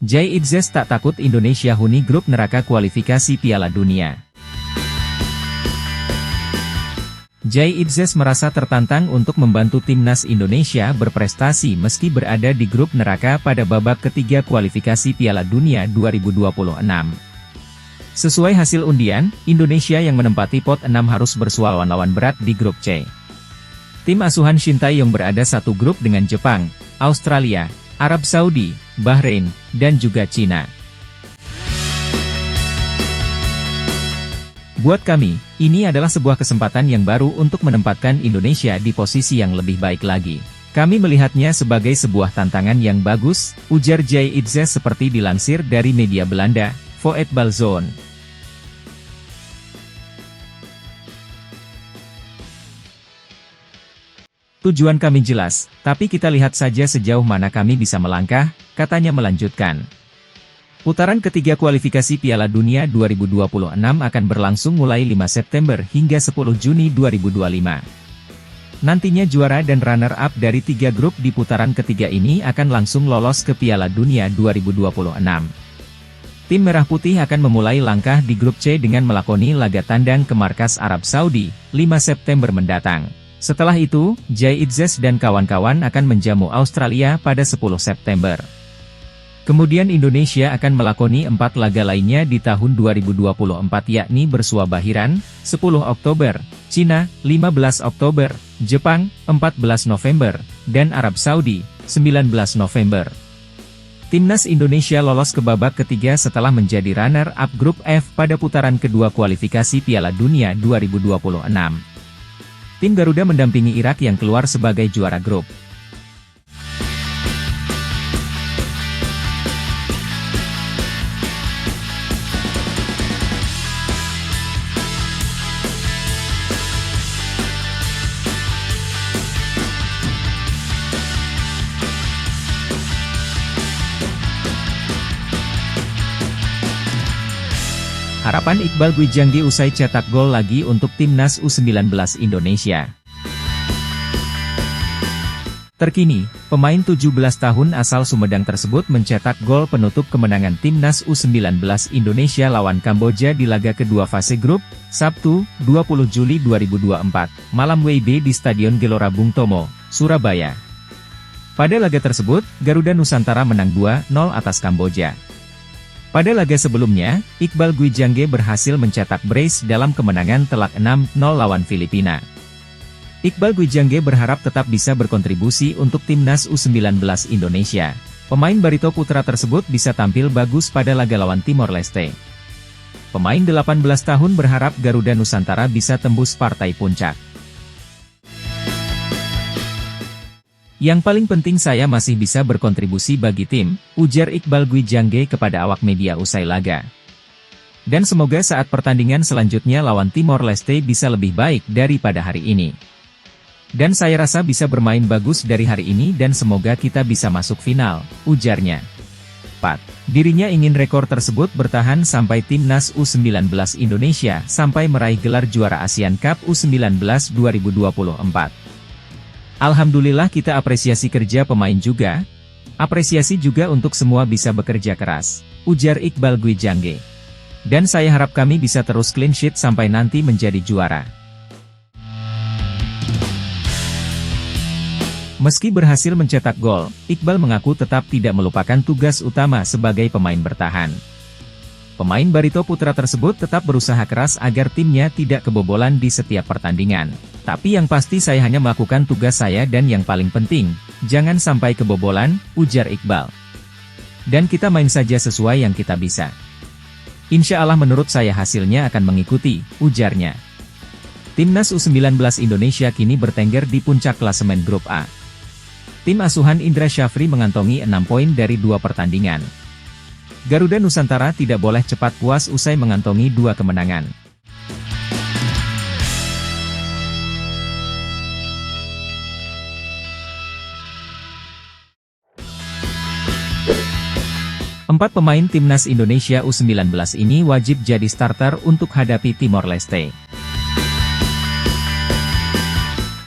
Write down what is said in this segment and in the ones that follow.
Jay Itzes tak takut Indonesia huni grup neraka kualifikasi Piala Dunia. Jay Itzes merasa tertantang untuk membantu timnas Indonesia berprestasi meski berada di grup neraka pada babak ketiga kualifikasi Piala Dunia 2026. Sesuai hasil undian, Indonesia yang menempati pot 6 harus bersua lawan berat di grup C. Tim asuhan Shin Tae-yong berada satu grup dengan Jepang, Australia, Arab Saudi, Bahrain, dan juga Cina. Buat kami, ini adalah sebuah kesempatan yang baru untuk menempatkan Indonesia di posisi yang lebih baik lagi. Kami melihatnya sebagai sebuah tantangan yang bagus, ujar Jay Itzes seperti dilansir dari media Belanda, Voetbalzone. Tujuan kami jelas, tapi kita lihat saja sejauh mana kami bisa melangkah, katanya melanjutkan. Putaran ketiga kualifikasi Piala Dunia 2026 akan berlangsung mulai 5 September hingga 10 Juni 2025. Nantinya juara dan runner-up dari 3 grup di putaran ketiga ini akan langsung lolos ke Piala Dunia 2026. Tim Merah Putih akan memulai langkah di grup C dengan melakoni laga tandang ke markas Arab Saudi, 5 September mendatang. Setelah itu, Jay Itzes dan kawan-kawan akan menjamu Australia pada 10 September. Kemudian Indonesia akan melakoni 4 laga lainnya di tahun 2024 yakni bersua Bahiran, 10 Oktober, Cina, 15 Oktober, Jepang, 14 November, dan Arab Saudi, 19 November. Timnas Indonesia lolos ke babak ketiga setelah menjadi runner-up grup F pada putaran kedua kualifikasi Piala Dunia 2026. Tim Garuda mendampingi Irak yang keluar sebagai juara grup. Harapan Iqbal Gwijangge usai cetak gol lagi untuk Timnas U19 Indonesia. Terkini, pemain 17 tahun asal Sumedang tersebut mencetak gol penutup kemenangan Timnas U19 Indonesia lawan Kamboja di laga kedua fase grup, Sabtu, 20 Juli 2024, malam WIB di Stadion Gelora Bung Tomo, Surabaya. Pada laga tersebut, Garuda Nusantara menang 2-0 atas Kamboja. Pada laga sebelumnya, Iqbal Gwijangge berhasil mencetak brace dalam kemenangan telak 6-0 lawan Filipina. Iqbal Gwijangge berharap tetap bisa berkontribusi untuk Timnas U19 Indonesia. Pemain Barito Putra tersebut bisa tampil bagus pada laga lawan Timor Leste. Pemain 18 tahun berharap Garuda Nusantara bisa tembus partai puncak. Yang paling penting saya masih bisa berkontribusi bagi tim, ujar Iqbal Gwijangge kepada awak media usai laga. Dan semoga saat pertandingan selanjutnya lawan Timor Leste bisa lebih baik daripada hari ini. Dan saya rasa bisa bermain bagus dari hari ini dan semoga kita bisa masuk final, ujarnya. Dirinya ingin rekor tersebut bertahan sampai Timnas U19 Indonesia sampai meraih gelar juara ASEAN Cup U19 2024. Alhamdulillah kita apresiasi kerja pemain juga. Apresiasi juga untuk semua bisa bekerja keras, ujar Iqbal Gwijangge. Dan saya harap kami bisa terus clean sheet sampai nanti menjadi juara. Meski berhasil mencetak gol, Iqbal mengaku tetap tidak melupakan tugas utama sebagai pemain bertahan. Pemain Barito Putra tersebut tetap berusaha keras agar timnya tidak kebobolan di setiap pertandingan. Tapi yang pasti saya hanya melakukan tugas saya dan yang paling penting, jangan sampai kebobolan, ujar Iqbal. Dan kita main saja sesuai yang kita bisa. Insya Allah menurut saya hasilnya akan mengikuti, ujarnya. Timnas U19 Indonesia kini bertengger di puncak klasemen grup A. Tim asuhan Indra Syafri mengantongi 6 poin dari 2 pertandingan. Garuda Nusantara tidak boleh cepat puas usai mengantongi 2 kemenangan. Empat pemain Timnas Indonesia U19 ini wajib jadi starter untuk hadapi Timor Leste.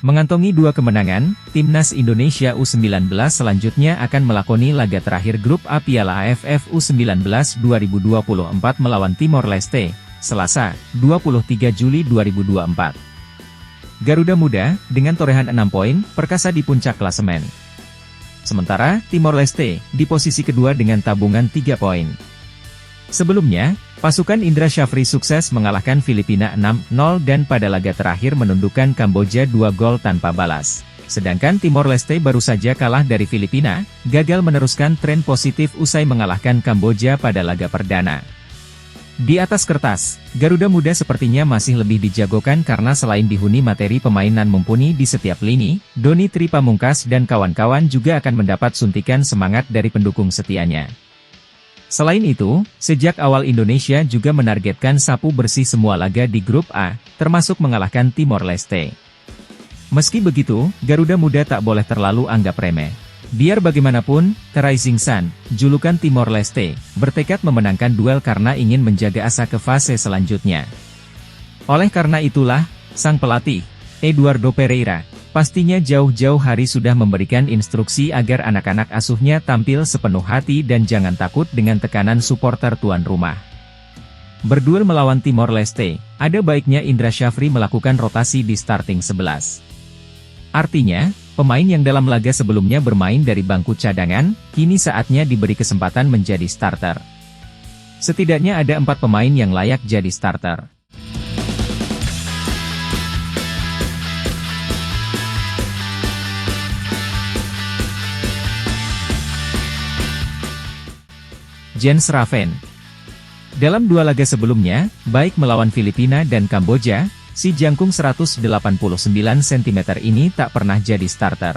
Mengantongi 2 kemenangan, Timnas Indonesia U19 selanjutnya akan melakoni laga terakhir grup A Piala AFF U19 2024 melawan Timor Leste, Selasa, 23 Juli 2024. Garuda Muda, dengan torehan 6 poin, perkasa di puncak klasemen. Sementara, Timor Leste, di posisi kedua dengan tabungan 3 poin. Sebelumnya, pasukan Indra Syafri sukses mengalahkan Filipina 6-0 dan pada laga terakhir menundukkan Kamboja 2 gol tanpa balas. Sedangkan Timor Leste baru saja kalah dari Filipina, gagal meneruskan tren positif usai mengalahkan Kamboja pada laga perdana. Di atas kertas, Garuda Muda sepertinya masih lebih dijagokan karena selain dihuni materi pemain nan mumpuni di setiap lini, Doni Tripamungkas dan kawan-kawan juga akan mendapat suntikan semangat dari pendukung setianya. Selain itu, sejak awal Indonesia juga menargetkan sapu bersih semua laga di grup A, termasuk mengalahkan Timor Leste. Meski begitu, Garuda Muda tak boleh terlalu anggap remeh. Biar bagaimanapun, The Rising Sun, julukan Timor Leste, bertekad memenangkan duel karena ingin menjaga asa ke fase selanjutnya. Oleh karena itulah, sang pelatih, Eduardo Pereira, pastinya jauh-jauh hari sudah memberikan instruksi agar anak-anak asuhnya tampil sepenuh hati dan jangan takut dengan tekanan supporter tuan rumah. Berduel melawan Timor Leste, ada baiknya Indra Syafri melakukan rotasi di starting 11. Artinya, pemain yang dalam laga sebelumnya bermain dari bangku cadangan, kini saatnya diberi kesempatan menjadi starter. Setidaknya ada 4 pemain yang layak jadi starter. Jens Raven. Dalam 2 laga sebelumnya, baik melawan Filipina dan Kamboja, si jangkung 189 cm ini tak pernah jadi starter.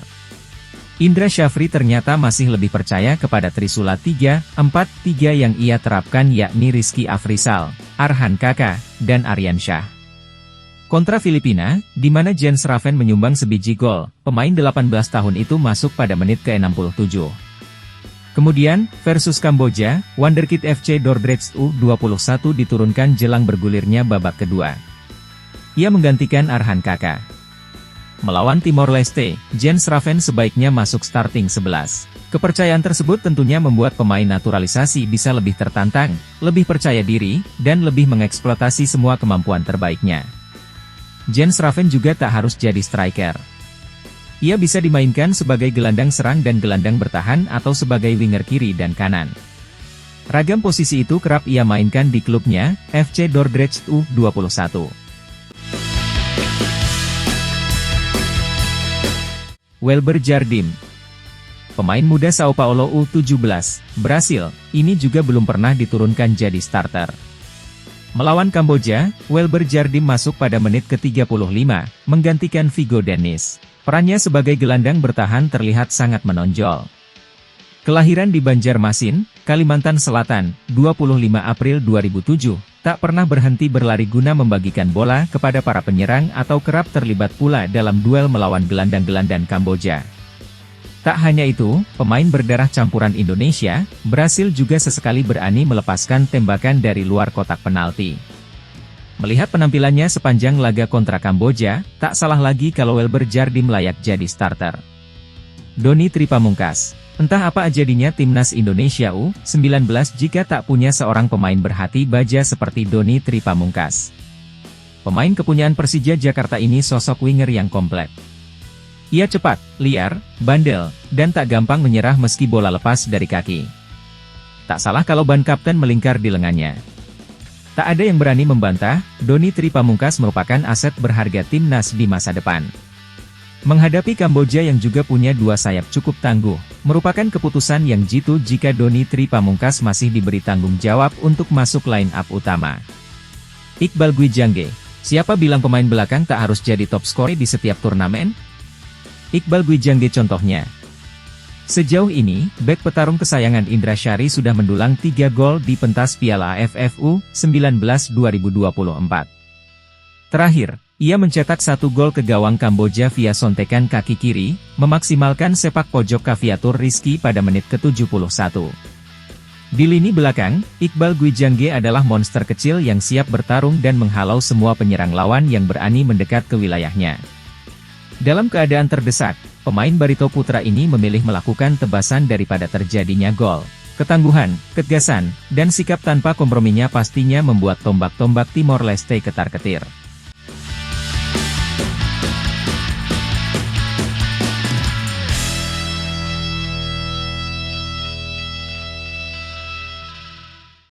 Indra Syafri ternyata masih lebih percaya kepada Trisula 3-4-3 yang ia terapkan yakni Rizky Afrizal, Arhan Kaka, dan Aryan Shah. Kontra Filipina, di mana Jens Raven menyumbang sebiji gol, pemain 18 tahun itu masuk pada menit ke-67. Kemudian, versus Kamboja, Wonderkid FC Dordrecht U21 diturunkan jelang bergulirnya babak kedua. Ia menggantikan Arhan Kaka. Melawan Timor Leste, Jens Raven sebaiknya masuk starting 11. Kepercayaan tersebut tentunya membuat pemain naturalisasi bisa lebih tertantang, lebih percaya diri, dan lebih mengeksploitasi semua kemampuan terbaiknya. Jens Raven juga tak harus jadi striker. Ia bisa dimainkan sebagai gelandang serang dan gelandang bertahan atau sebagai winger kiri dan kanan. Ragam posisi itu kerap ia mainkan di klubnya, FC Dordrecht U21. Welber Jardim. Pemain muda Sao Paulo U17, Brasil, ini juga belum pernah diturunkan jadi starter. Melawan Kamboja, Welber Jardim masuk pada menit ke-35, menggantikan Vigo Dennis. Perannya sebagai gelandang bertahan terlihat sangat menonjol. Kelahiran di Banjarmasin, Kalimantan Selatan, 25 April 2007, tak pernah berhenti berlari guna membagikan bola kepada para penyerang atau kerap terlibat pula dalam duel melawan gelandang-gelandang Kamboja. Tak hanya itu, pemain berdarah campuran Indonesia, Brasil juga sesekali berani melepaskan tembakan dari luar kotak penalti. Melihat penampilannya sepanjang laga kontra Kamboja, tak salah lagi kalau Welber Jardim layak jadi starter. Doni Tripamungkas. Entah apa jadinya Timnas Indonesia U19 jika tak punya seorang pemain berhati baja seperti Doni Tripamungkas. Pemain kepunyaan Persija Jakarta ini sosok winger yang komplit. Ia cepat, liar, bandel, dan tak gampang menyerah meski bola lepas dari kaki. Tak salah kalau ban kapten melingkar di lengannya. Tak ada yang berani membantah, Doni Tripamungkas merupakan aset berharga timnas di masa depan. Menghadapi Kamboja yang juga punya 2 sayap cukup tangguh, merupakan keputusan yang jitu jika Doni Tripamungkas masih diberi tanggung jawab untuk masuk line up utama. Iqbal Gwijangge. Siapa bilang pemain belakang tak harus jadi top skor di setiap turnamen? Iqbal Gwijangge contohnya. Sejauh ini, bek petarung kesayangan Indra Syafri sudah mendulang 3 gol di pentas Piala AFF U19 2024. Terakhir, ia mencetak 1 gol ke gawang Kamboja via sontekan kaki kiri, memaksimalkan sepak pojok Kaviatur Rizky pada menit ke-71. Di lini belakang, Iqbal Gwijangge adalah monster kecil yang siap bertarung dan menghalau semua penyerang lawan yang berani mendekat ke wilayahnya. Dalam keadaan terdesak, pemain Barito Putra ini memilih melakukan tebasan daripada terjadinya gol. Ketangguhan, ketegasan, dan sikap tanpa komprominya pastinya membuat tombak-tombak Timor Leste ketar-ketir.